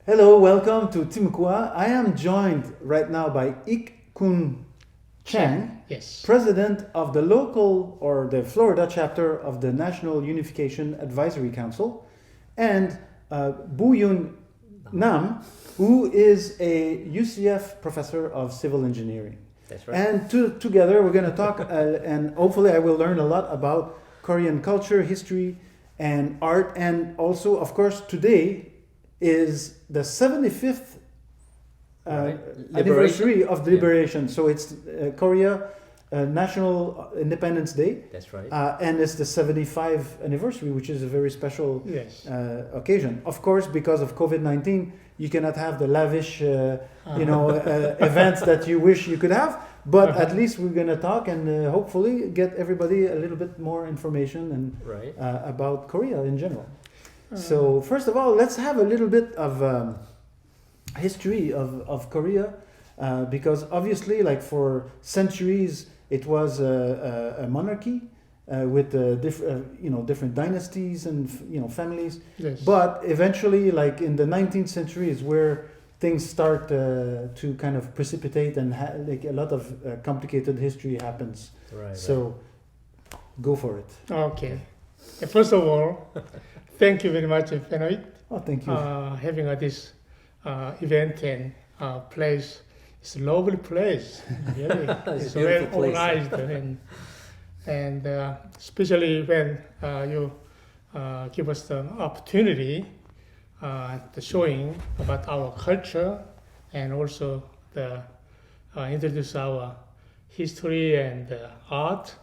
Hello, welcome to Timucua. I am joined right now by Ik Kun Chang, Yes. president of the local or the Florida chapter of the National Unification Advisory Council, and Bu Yun Nam, who is a UCF professor of civil engineering. That's right. And together we're going to talk, and hopefully I will learn a lot about Korean culture, history, and art. And also, of course, today is the 75th Right. anniversary of the Yeah. liberation. So it's Korea National Independence Day. That's right. And it's the 75th anniversary, which is a very special Yes. occasion. Of course, because of COVID-19, you cannot have the lavish, events that you wish you could have. But at least we're going to talk and hopefully get everybody a little bit more information and Right. about Korea in general. So first of all, let's have a little bit of history of Korea, because obviously, like for centuries, it was a monarchy with different dynasties and families. Yes. But eventually, like in the 19th century, is where things start to kind of precipitate and like a lot of complicated history happens. Right. So go for it. Okay. First of all, thank you very much, Benoit, Oh, thank you. having this event and place. It's a lovely place, really. It's It's a well beautiful place. organized, and especially when you give us the opportunity, the showing about our culture, and also the introduce our history and art.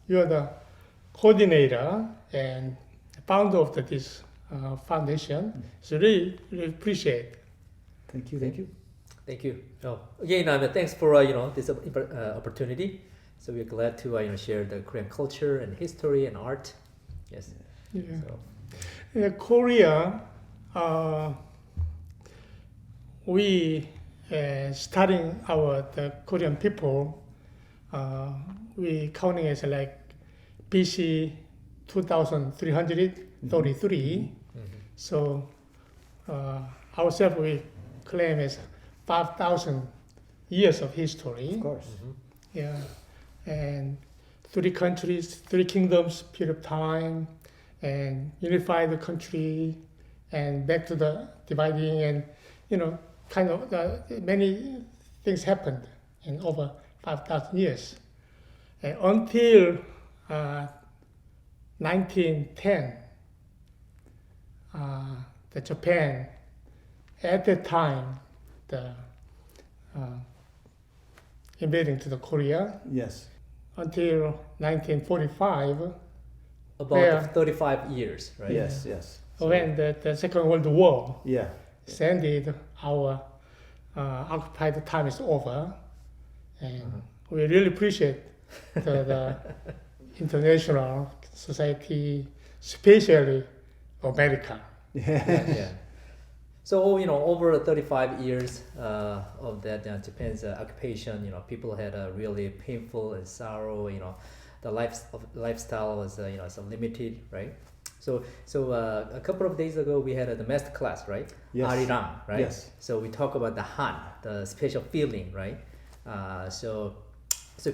You are the coordinator and founder of this foundation. So really appreciate. Thank you. Thank you. Thank you. Oh, again, thanks for this opportunity. So we're glad to share the Korean culture and history and art. Yes. Yeah. So In Korea, we studying the Korean people. We counting as like BC 2333. So ourselves we claim as 5,000 years of history. Of course. Yeah, and 3 countries, 3 kingdoms period of time, and unify the country, and back to the dividing, and kind of many things happened in over 5,000 years, and until 1910, the Japan at that time the invading to the Korea Yes. until 1945 about Yeah. 35 years, right? Yes. Yes. when the Second World War Yeah. ended. Our occupied time is over, and we really appreciate the international society, especially America. Yeah. So over 35 years of that Japan's occupation, people had a really painful and sorrow. The lifestyle was so limited, right? So a couple of days ago we had a master class, right? Yes. Arirang, right? Yes. So we talk about the Han, the special feeling, right? So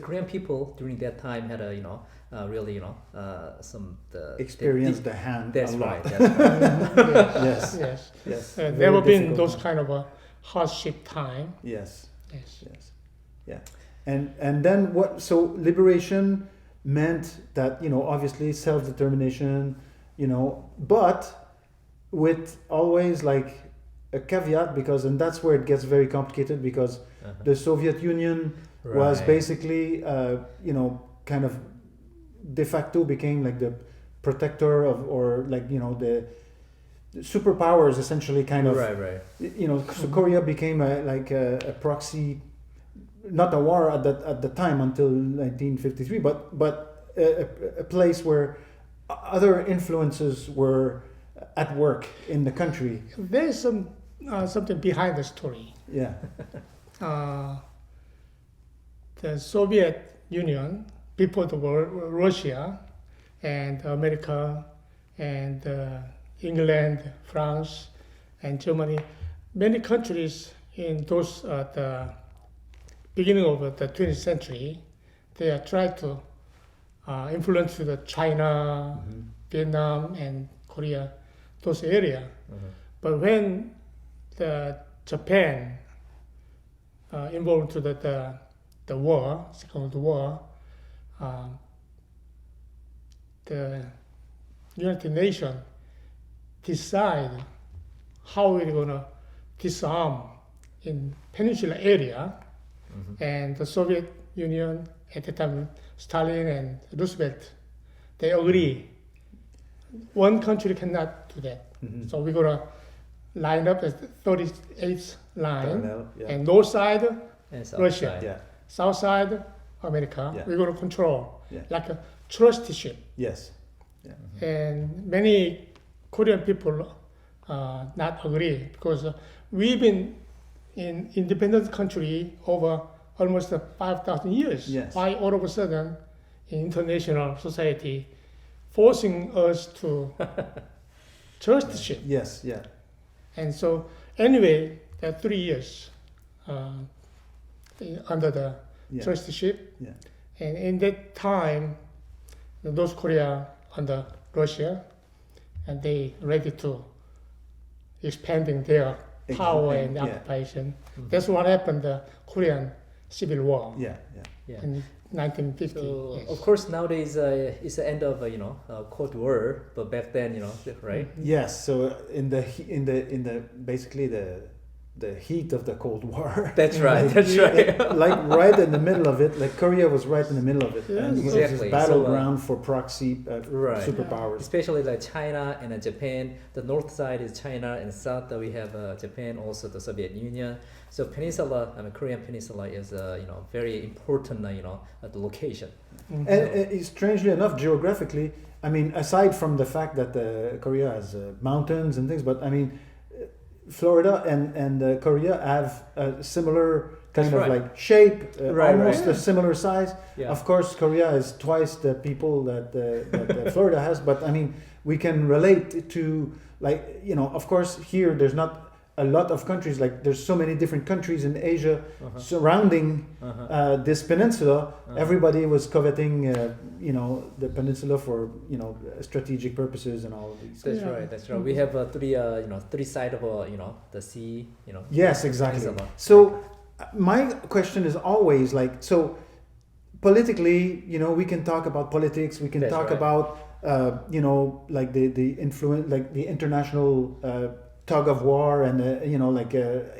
Korean people during that time had really some Experience the hand. That's a lot. right. That's right. Yes. Yes. Yes. Never Very been difficult those time. kind of a hardship time. Yes. Yes. Yes. Yeah. And then what? So liberation meant that obviously self-determination, but with always like a caveat, and that's where it gets very complicated, because the Soviet Union was Right. basically kind of de facto became like the protector of, or like the superpowers essentially, kind of. Right. So Korea became a proxy, not a war at the time until 1953, but a place where other influences were at work in the country. There's something behind the story. Yeah. The Soviet Union, before the war, Russia and America and England, France, and Germany. Many countries in those the beginning of the 20th century, they are trying to influence the China, Vietnam, and Korea, those areas. But when the Japan involved to the war, Second World War, the United Nations decide how we're gonna disarm in peninsula area, and the Soviet Union at the time, Stalin and Roosevelt, they agree. One country cannot do that. So we're gonna line up as the 38th line, Parallel, yeah. and north side, And South Russia. side. Yeah. south side, America. Yeah. We're gonna control, Yeah. like a trusteeship. Yes. And many Korean people not agree because we've been in independent country over almost 5,000 years. Yes. Why all of a sudden international society forcing us to trusteeship? Yes. Yeah. And so anyway, there are 3 years under the Yeah. trusteeship. Yeah. And in that time, North Korea under Russia, and they ready to expanding their power and Yeah. occupation. That's what happened, the Korean Civil War Yeah. Yeah. Yeah. in 1950. So yes. of course nowadays it's the end of Cold War, but back then right. Yes. So in the basically the heat of the Cold War. That's right. That's right. Like right in the middle of it, like Korea was right in the middle of it, Yes. and it was Exactly. this battleground for proxy Right. superpowers. Especially like China and Japan. The north side is China, and south we have Japan, also the Soviet Union. So peninsula, Korean peninsula is very important the location. Mhm. And strangely enough, geographically, I mean, aside from the fact that Korea has mountains and things, but I mean, Florida and Korea have a similar kind That's of right. like shape, Right, almost right. a similar size. Yeah. Of course, Korea is twice the people that Florida has, but I mean, we can relate to like of course here there's not a lot of countries, like there's so many different countries in Asia surrounding this peninsula. Everybody was coveting the peninsula for strategic purposes and all of these. That's Yeah. right. That's right. We have three side of the sea. Yes, exactly. peninsula. So my question is always like, so politically, we can talk about politics, we can That's talk right. about like the influence, like the international tug of war and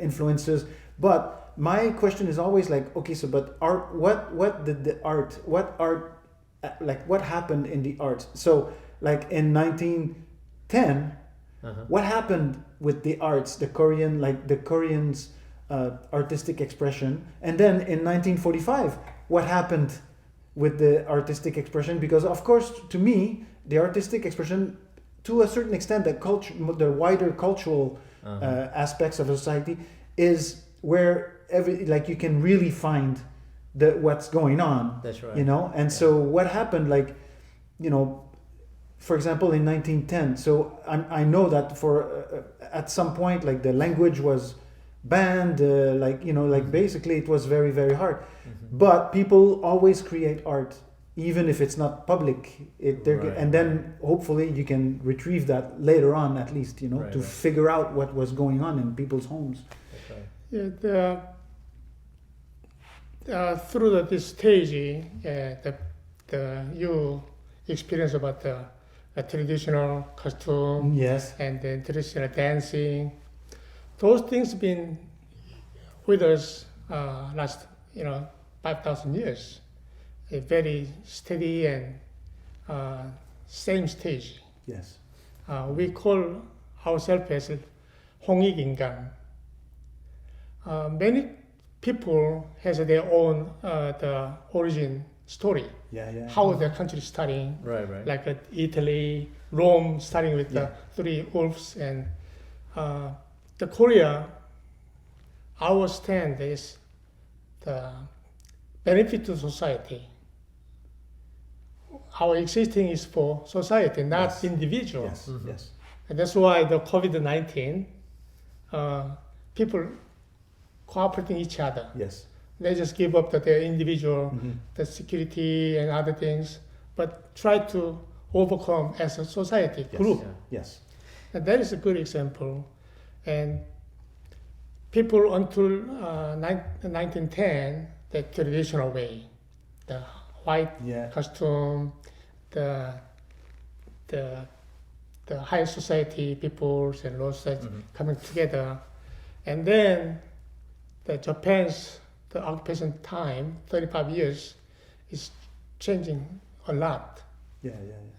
influences. But my question is always like, okay, so but art, what did the art, what happened in the arts? So like in 1910, what happened with the arts, the Koreans artistic expression? And then in 1945, what happened with the artistic expression? Because of course, to me, the artistic expression, to a certain extent, the wider cultural aspects of a society is where you can really find what's going on. That's right. And so what happened, for example, in 1910. So I know that for at some point, like the language was banned, basically it was very, very hard. But people always create art, even if it's not public. And then hopefully you can retrieve that later on, at least, to figure out what was going on in people's homes. That's right. Through this stage, you experience about the traditional costume Yes. and the traditional dancing. Those things been with us last 5,000 years. A very steady and same stage. Yes. We call ourselves as 홍익인간. Many people has their own the origin story. Yeah. How their country starting, Right. like Italy, Rome, starting with Yeah. the three wolves, and the Korea. Our stand is the benefit to society. Our existing is for society, not Yes. individual. Yes. Yes. And that's why the COVID-19 people cooperating each other. Yes. They just give up their individual, Mm-hmm. the security and other things, but try to overcome as a society Yes. group. Yeah. Yes. And that is a good example. And people until 1910, the traditional way, the white Yeah. costume, the high society peoples and low society coming together, and then the Japan's the occupation time 35 years is changing a lot, Yeah.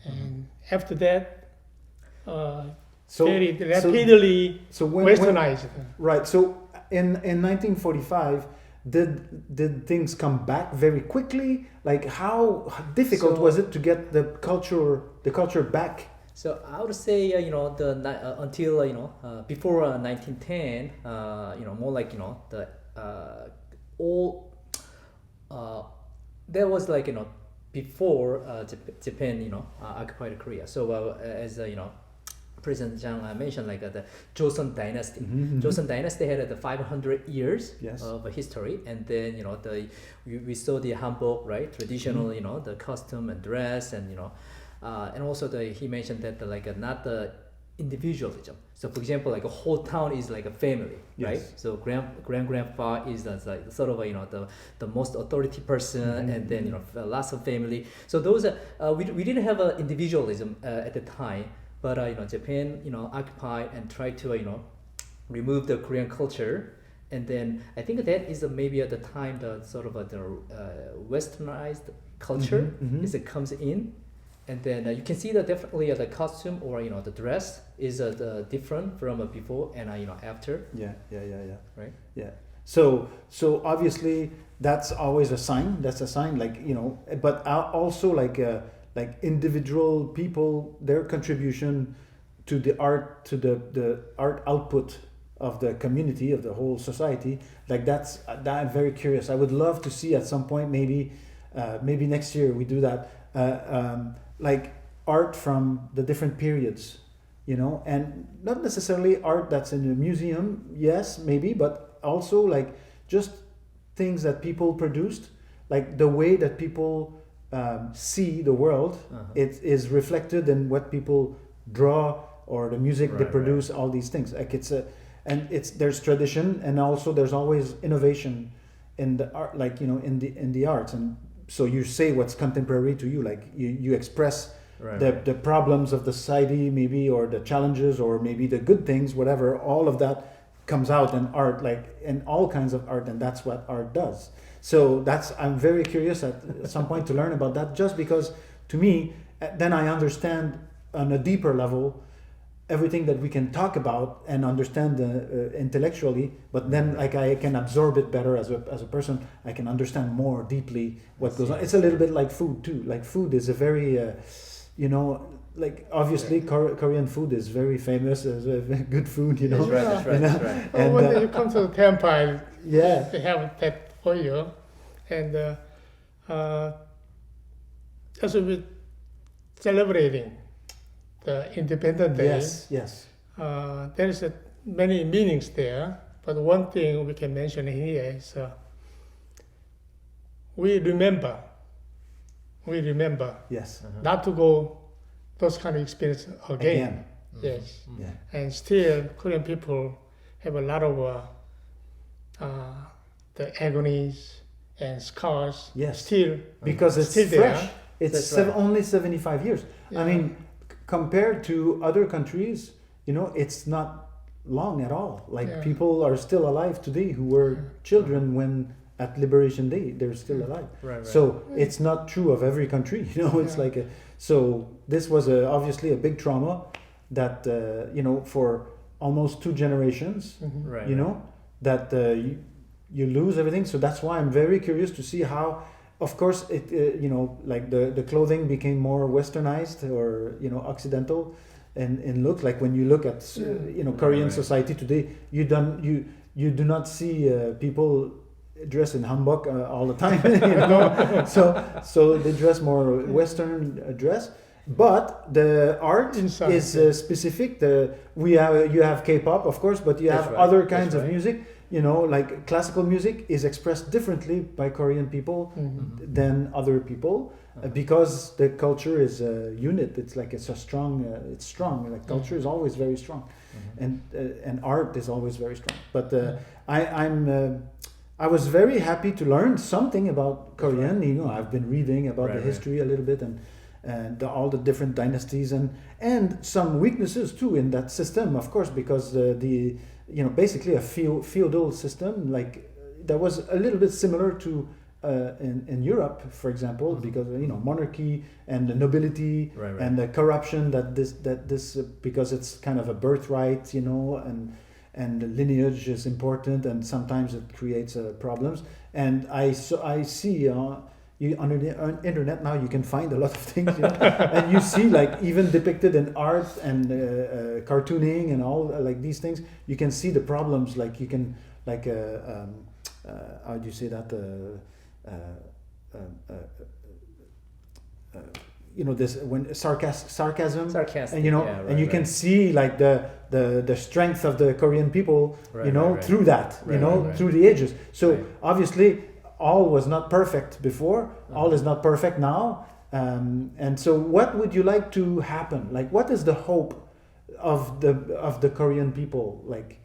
and after that, So very rapidly so when westernized. right. So in 1945, did things come back very quickly? Like how difficult So- was it to get the culture back? So I would say, until before 1910, more like the all that was like before Japan occupied Korea. So as President Zhang mentioned, like the Joseon Dynasty. Joseon Dynasty had the 500 years Yes. of history, and then we saw the hanbok, right, traditional the costume and dress, and and also he mentioned that not the individualism. So for example, like a whole town is like a family, right? Yes. So grandpa is like sort of the most authority person, and then lots of family. So those we didn't have individualism at the time, but Japan occupied and tried to remove the Korean culture. And then I think that is maybe at the time the sort of the westernized culture is it comes in. And then you can see that definitely the costume or the dress is different from before and after. Yeah. Right. Yeah. So obviously that's always a sign. That's a sign, like but also like individual people, their contribution to the art, to the art output of the community, of the whole society. Like that I'm very curious. I would love to see at some point, maybe next year we do that. Like art from the different periods, and not necessarily art that's in a museum, yes, maybe, but also like just things that people produced, like the way that people see the world. It is reflected in what people draw or the music they produce. All these things, like there's tradition, and also there's always innovation in the art, like in the arts. And so you say what's contemporary to you, like you express the problems of the society, maybe, or the challenges, or maybe the good things, whatever. All of that comes out in art, like in all kinds of art, and that's what art does. So I'm very curious at some point to learn about that, just because to me, then I understand on a deeper level everything that we can talk about and understand intellectually, but then like I can absorb it better as a person. I can understand more deeply what goes on. It's a little bit like food too. Like food is a very like obviously Korean food is very famous as good food, That's right. That's right. Well, when you come to the temple, yeah, they have that for you, and as we're celebrating the Independence Day, yes, there is many meanings there. But one thing we can mention here is we remember yes, not to go those kind of experience again. Yes, yeah, and still Korean people have a lot of the agonies and scars. Yes. Still because it's still fresh. there. It's That's right. only 75 years. Yeah. I mean, compared to other countries, it's not long at all. Like Yeah. people are still alive today who were children when at Liberation Day they're still alive. Right. So it's not true of every country. It's Yeah. like so this was obviously a big trauma that for almost 2 generations. Right. That you lose everything. So that's why I'm very curious to see how. Of course, it like the clothing became more westernized or Occidental in look. Like when you look at Korean society today, you do not see people dress in hanbok all the time. So they dress more Western dress, But the art Inside, is yeah. specific. You have K-pop, of course, but you That's have right, other that's kinds of right. music. You know, like classical music is expressed differently by Korean people Mhm. than other people because the culture is a unit. It's a strong. It's strong. Like culture is always very strong, and art is always very strong. But I was very happy to learn something about That's Korean. right. You know, I've been reading about Right, the right. history a little bit and all the different dynasties and some weaknesses too in that system, of course, because the you know basically a feudal system like that was a little bit similar to in Europe, for example, because you know monarchy and the nobility Right, right. and the corruption that this because it's kind of a birthright, you know, and the lineage is important, and sometimes it creates problems. And I see. You on the internet now you can find a lot of things, you know? And you see like even depicted in art and cartooning and all like these things you can see the problems, like you can like how do you say that you know this when sarcasm Sarcastic, and you know yeah, right, and you right. can see like the strength of the Korean people, Right, you know, right, right. through that, you Right, know, right, right. through the ages. So Right. obviously all was not perfect before, all is not perfect now. And so what would you like to happen? Like what is the hope of the Korean people? Like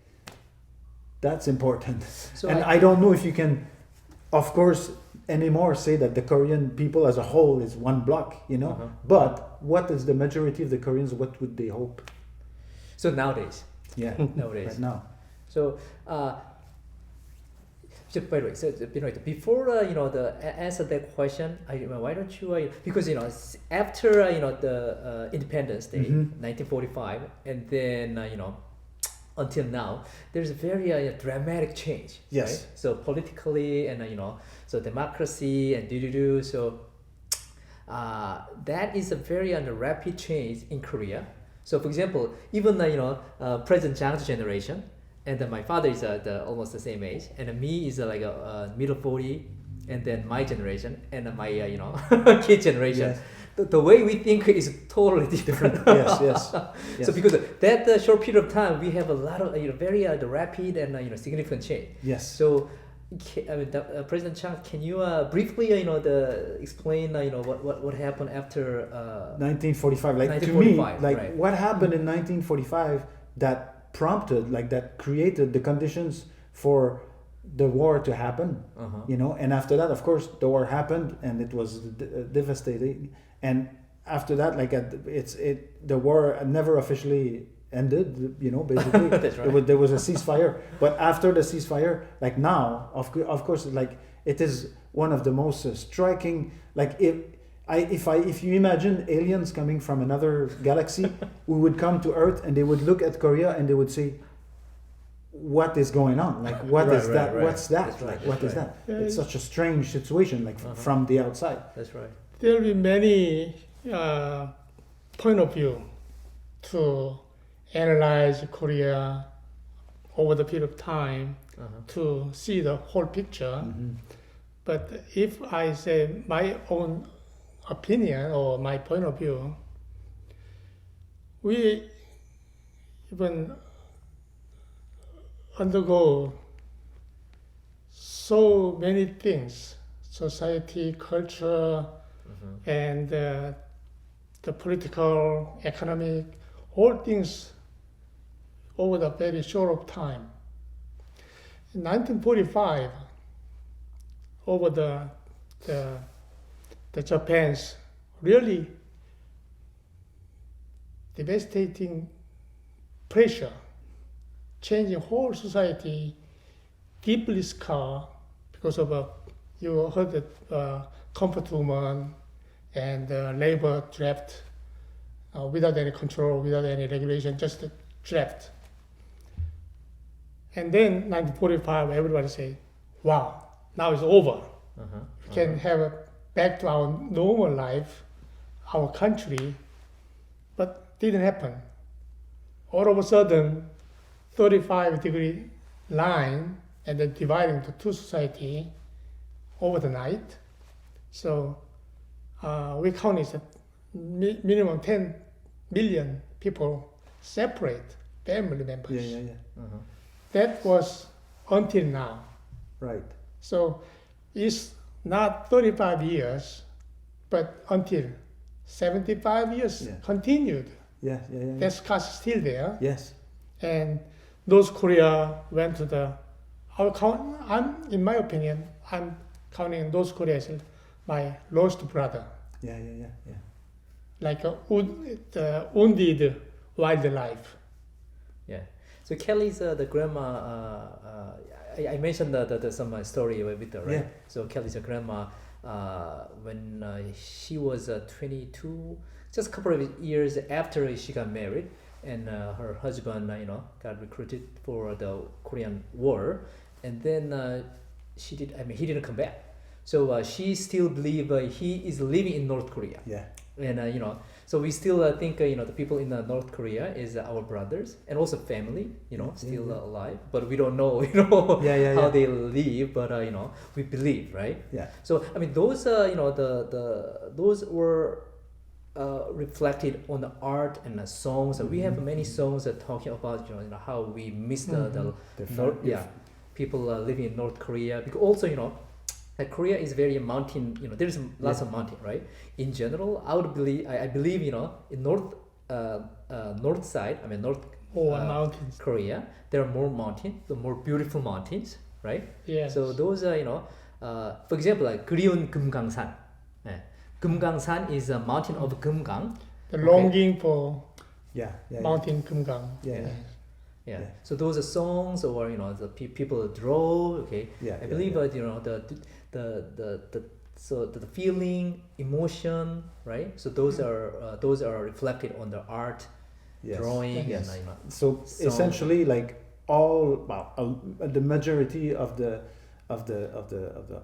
that's important. So And I don't know if you can, of course, anymore say that the Korean people as a whole is one block, you know. But what is the majority of the Koreans? What would they hope? So nowadays, Yeah, nowadays. right now. So, so by the way, so you know, before you know answer that question, why don't you because you know after you know the Independence Day, 1945, and then you know until now, there's a very dramatic change. Yes. Right? So politically and you know so democracy and do so. That is a very rapid change in Korea. So, for example, even you know President Chang's generation, and then my father is almost the same age, and me is like a middle 40, and then my generation, and my you know kid generation. Yes. The way we think is totally different. Yes. So because of that short period of time, we have a lot of you know very the rapid and you know significant change. Yes. So, I mean, President Chang, can you briefly, you know, explain, you know, what happened after 1945. Like to me, 1945, like right. what happened in 1945 that prompted, like that created the conditions for the war to happen. You know, and after that, of course, the war happened and it was devastating. And after that, like the war never officially ended, you know, basically. That's right. There was a ceasefire, but after the ceasefire, like now, of course, like it is one of the most striking. Like if you imagine aliens coming from another galaxy, we would come to Earth and they would look at Korea and they would say, "What is going on? Like what Right, is right, that? right. What's that? That's right, Like what that's is right. that? It's such a strange situation, like from the outside." That's right. There will be many point of view to analyze Korea over the period of time to see the whole picture. But if I say my own opinion or my point of view, we even undergo so many things, society, culture, and the political, economic, all things over the very short of time. In 1945, over the Japan's really devastating pressure, changing whole society, deeply scarred because of you heard the comfort woman and labor draft without any control, without any regulation, just a draft. And then 1945, everybody say, "Wow, now it's over. We can have back to our normal life, our country." But didn't happen. All of a sudden, 35-degree line and then dividing to two society over the night. So we count it minimum 10 million people separate family members. Yeah, yeah, yeah. Uh-huh. That was until now. Right. So it's not 35 years, but until 75 years Yeah. continued. Yeah, yeah, yeah. That scar's still there. Yes. And those Korea went to the, in my opinion, I'm counting those Korea as my lost brother, Yeah, yeah, yeah, yeah. like the wounded wildlife. Yeah. So Kelly's the grandma. I mentioned some story with her, right? Yeah. So Kelly's grandma, when she was 22, just a couple of years after she got married, and her husband, got recruited for the Korean War, and then he didn't come back. So she still believe he is living in North Korea, Yeah. and so we still think the people in North Korea is our brothers and also family, still yeah. alive, but we don't know, Yeah, yeah, how yeah. they live, but we believe, right? Yeah. So I mean, those those were reflected on the art and the songs. We have many songs talking about how we miss the people living in North Korea, because also that Korea is very mountain. There's lots of mountain, right? In general, I believe in north side. I mean North Mountains. Korea, there are more mountains, the more beautiful mountains, right? Yes. So those are for example, like Kiryung Kumgangsan. Kumgangsan is a mountain of Kumgang. The longing for Yeah, yeah. Mountain Kumgang. Yeah, yeah. Yeah. Yeah. So those are songs, or the people draw. Okay. Yeah, I yeah, believe yeah. the feeling, emotion, right? So those are reflected on the art, Yes. drawing, Yes. and So song. essentially, like the majority of the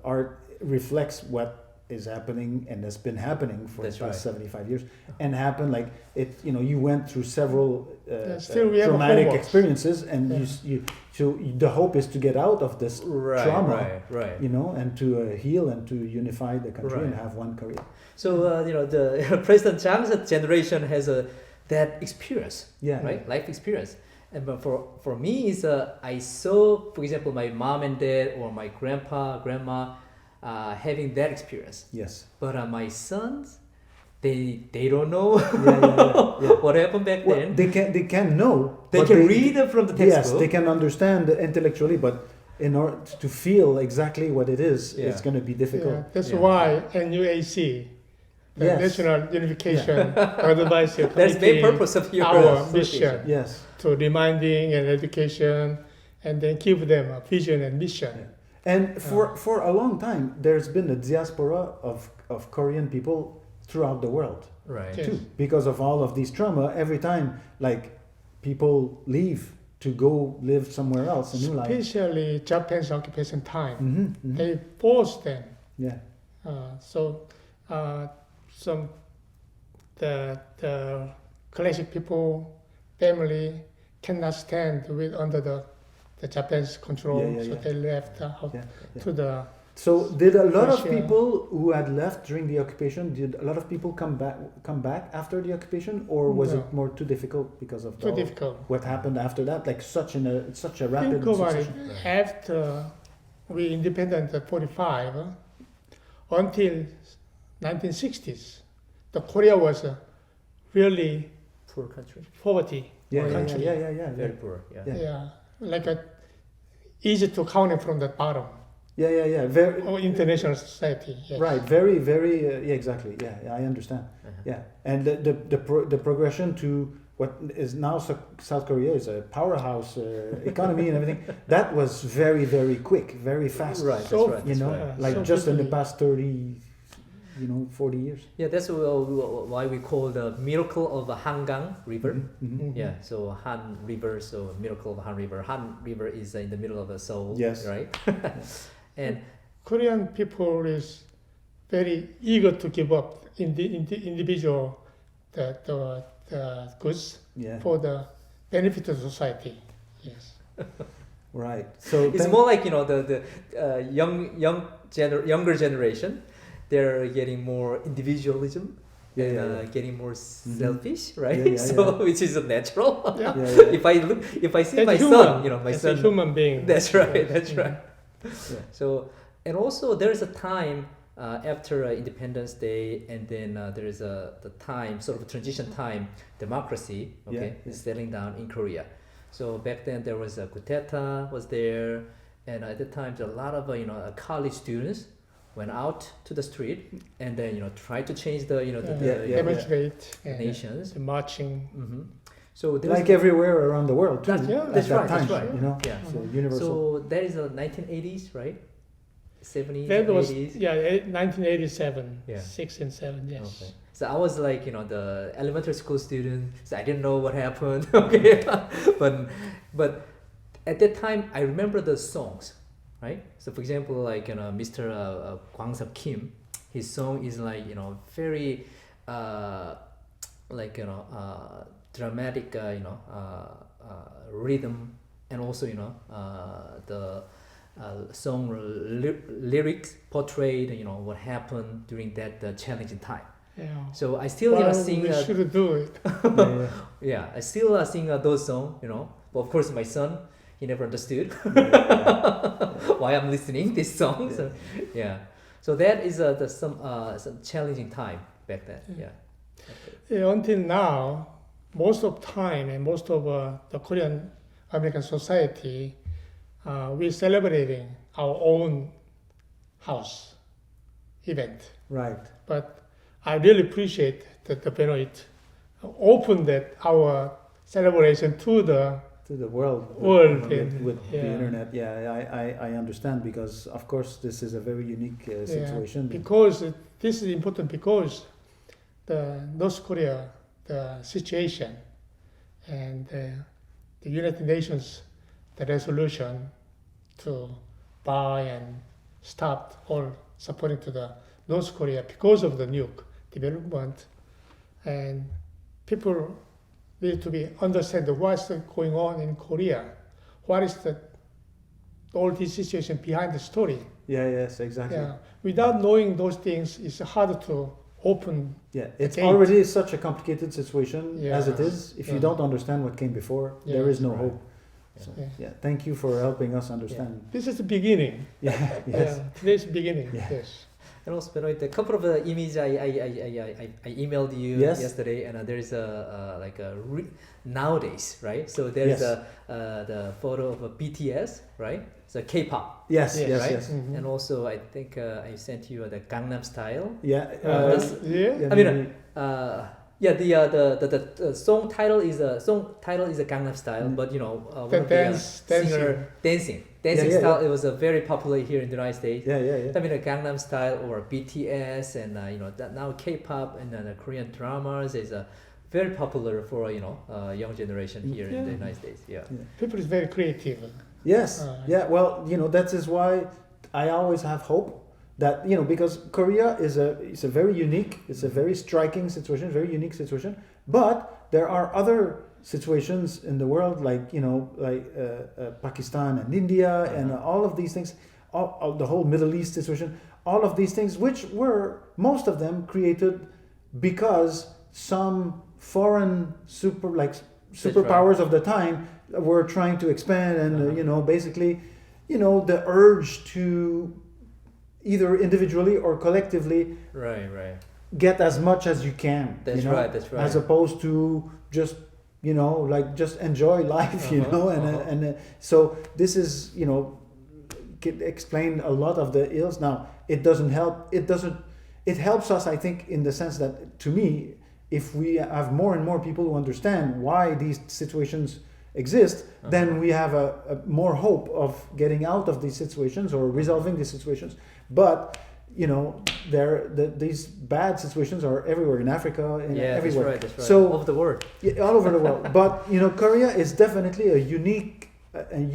art reflects what is happening and has been happening for That's the past right. 75 years, and happened like it. You went through several still we have traumatic homework. experiences, and Yeah. so the hope is to get out of this trauma, right. and to heal and to unify the country and Right. have one Korea. So the President Chang's generation has that experience, Yeah. right? Life experience. And but for me is I saw, for example, my mom and dad or my grandma having that experience. Yes. But my sons, they don't know Yeah. what happened back Well, then. they can know. They but can read from the textbook. Yes, they can understand intellectually, but in order to feel exactly what it is, Yeah. it's going to be difficult. Yeah, that's Yeah. why NUAC, the Yes. National Unification Advisory That's the main Committee, purpose of your our association. mission Yes. to reminding and education, and then give them a vision and mission. Yeah. And for a long time, there's been a diaspora of Korean people throughout the world Right. Yes. too, because of all of these trauma. Every time, like, people leave to go live somewhere else, a new life. Especially Japan's occupation time, Mm-hmm. they forced them. Yeah. Some the classic people family cannot stand with under the Japanese control, Yeah, yeah, so yeah. they left out Yeah. Yeah. to the So did a lot of Russia. people who had left during the occupation? Did a lot of people come back after the occupation, or was No. it more too difficult because of too the, difficult. what happened after that? Like such a rapid Think about it. succession. After we independent at 45 until 1960s, the Korea was a really Poor country. poverty Yeah, country. yeah. Very poor. Yeah. Yeah. Yeah, like easy to count it from the bottom. Yeah. Very Or international society. Yes. right. Very. Yeah. Exactly. Yeah. I understand. Uh-huh. Yeah, and the progression to what is now South Korea is a powerhouse economy and everything. That was very quick, very fast. Right. That's So, right. You That's know, right. like So just in the quickly. past 30, 40 years. Yeah, that's why we call the miracle of Hangang River. Mhm. Mhm. Yeah, so Han River, so miracle of Han River. Han River is in the middle of Seoul, Yes. right? And Korean people is very eager to give up in the individual the goods Yeah, for the benefit of society. Yes. right. So it's then- more like the younger generation, they're getting more individualism, getting more selfish, right? Yeah, so which is natural. Yeah. If I see As my a human, son, my as son, a human being. that's right, that's Yeah. right. So, and also there's a time after Independence Day, and then there is the time, sort of a transition time, democracy, is settling down in Korea. So back then there was a coup d'etat was there, and at the time a lot of college students went out to the street and then tried to change the demonstrate nations. the marching. Mm-hmm. So there like was, everywhere around the world too. That's- at that's that right, time, that's right. You know, Yeah. so universal. So that is the 1980s, right? 70s, That was 80s. 1987, Yeah. 6 and 7, yes. Okay. So I was like, the elementary school student, so I didn't know what happened. Okay, but at that time I remember the songs, right? So for example, like Mr. Kwang-suk Kim, his song is like very dramatic, rhythm, and also the song lyrics portrayed what happened during that challenging time. Yeah. So I still sing. We should do it. Yeah, I still sing those songs. But of course, my son, he never understood why I'm listening these songs. Yeah. So that is some challenging time back then. Yeah. Yeah, until now, most of time and most of the Korean American society, we're celebrating our own house event. Right. But I really appreciate that it opened that our celebration to the world World, with the yeah. internet. Yeah, I understand, because of course this is a very unique situation. Because this is important, because the North Korea, the situation, and the United Nations, the resolution to buy and stop all supporting to the North Korea because of the nuke development, and people need to be understand what's going on in Korea, what is all this situation behind the story. Yes, exactly. Yeah, without knowing those things, it's hard to open. Yeah, it's gate. already such a complicated situation Yeah. as it is. If you Yeah. don't understand what came before, Yeah. there is no Right. hope. So, Yeah. thank you for helping us understand. This is the beginning. Yeah, yes. Yeah, today's beginning. Yeah. Yes. And also, Benoit, a couple of images I emailed you Yes. yesterday, and there is nowadays, right? So there is Yes. the photo of a BTS, right? So K-pop, Yes, Yes. yes, right? yes. Mhm. And also I think I sent you the Gangnam Style. Yeah. Yeah. yeah, I mean, maybe- the song title is a Gangnam Style, but one The of the singer dancing Yeah, style. It was very popular here in the United States. yeah. I mean, a Gangnam Style or BTS, and that now K-pop and the Korean dramas is very popular for young generation here in the Yeah. United States. Yeah. People is very creative. Yes. Uh, Yeah. Well, that is why I always have hope that because Korea is a very unique, it's a very striking situation, very unique situation. But there are other situations in the world, like Pakistan and India, and all of these things, all the whole Middle East situation, all of these things, which were most of them created because some foreign superpowers of the time were trying to expand, and basically, the urge to either individually or collectively Right. get as much as you can. That's right. That's right. As opposed to just just enjoy life, and so this is can explain a lot of the ills. Now it doesn't help. It helps us, I think, in the sense that, to me, if we have more and more people who understand why these situations exist, then we have a more hope of getting out of these situations or resolving these situations. But these bad situations are everywhere in Africa, everywhere. That's right. So all over the world. Yeah, all over the world. But Korea is definitely a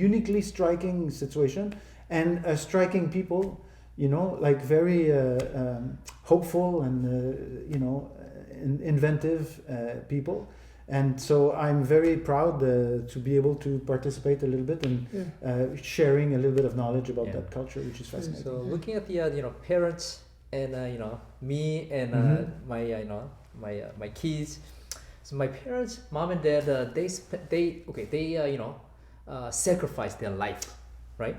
uniquely striking situation, and a striking people. Very hopeful and inventive people. And so I'm very proud to be able to participate a little bit in sharing a little bit of knowledge about that culture, which is fascinating. So looking at the parents and me and my kids. So my parents, mom and dad, they sacrificed their life, right?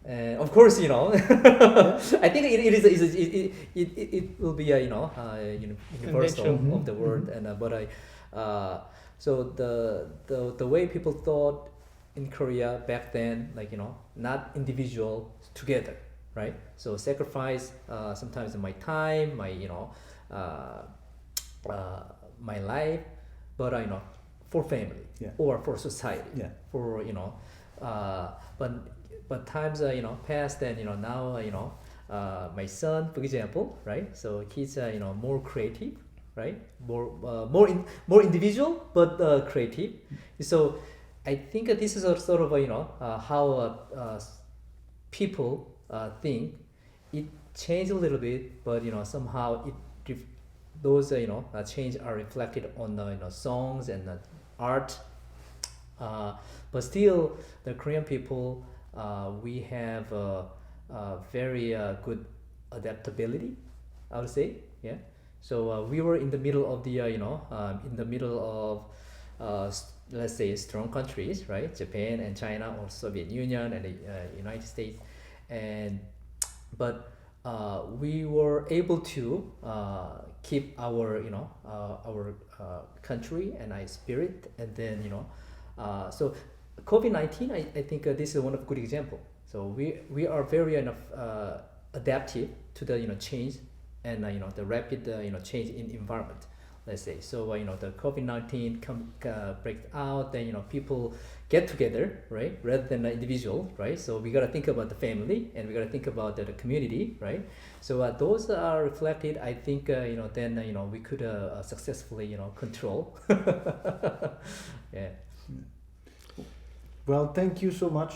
And of course, I think it will be universal Conventional. of the world, and so the way people thought in Korea back then, not individual, together, right? So sacrifice sometimes my time, my life, but for family, Yeah. or for society, Yeah. for but times passed, and now my son, for example, right? So he's more creative, right? More individual, but creative. So I think this is a sort of how people think. It changed a little bit, but somehow those change are reflected on the songs and the art. But still, the Korean people, we have very good adaptability, I would say. Yeah. So we were in the middle of the in the middle of let's say strong countries, right? Japan and China, or Soviet Union and the United States, but we were able to keep our country and our spirit, and then so COVID-19, I think this is one of good example. So we are very adaptive to the change, and the rapid change in environment, let's say. So the COVID-19 breaks out, then people get together, right, rather than the individual, right? So we got to think about the family, and we got to think about the community, right? So those are reflected, I think. Then we could successfully control. Yeah. Well, thank you so much,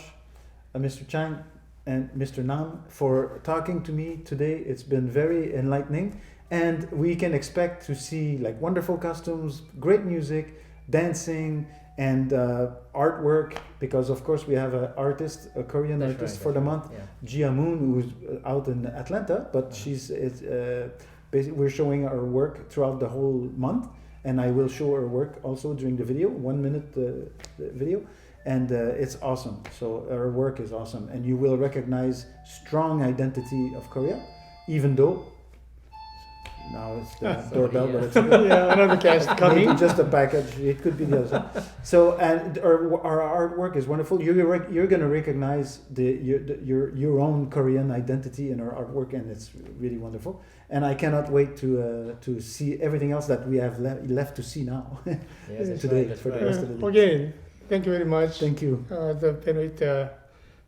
Mr. Chang and Mr. Nam, for talking to me today. It's been very enlightening, and we can expect to see wonderful costumes, great music, dancing, and artwork, because of course we have a Korean That's artist right, for the that's month, right, Jia Moon, who's out in Atlanta, but basically we're showing our work throughout the whole month, and I will show her work also during the video, 1 minute video. And it's awesome. So our work is awesome, and you will recognize strong identity of Korea, even though now it's the doorbell, but it's Yeah, another guest maybe coming. just a package. It could be the other side. So, and our artwork is wonderful. You're gonna recognize your own Korean identity in our artwork, and it's really wonderful. And I cannot wait to see everything else that we have left to see now. Yes, that's Today, right, that's for the right. rest of the day. Again, thank you very much. Thank you.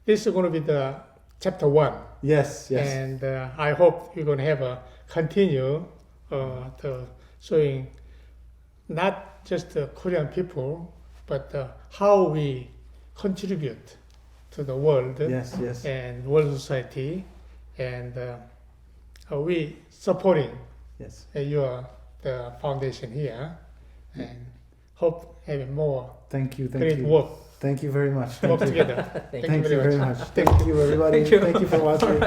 This is going to be the chapter 1. Yes. And I hope you're going to have a continue to showing not just the Korean people, but how we contribute to the world Yes. and world society, and we supporting Yes. the foundation here, and hope having more Thank you. great you. work Thank you very much. work Thank you. together. Thank Thank you very much. Thank you, everybody. Thank you. Thank you for watching.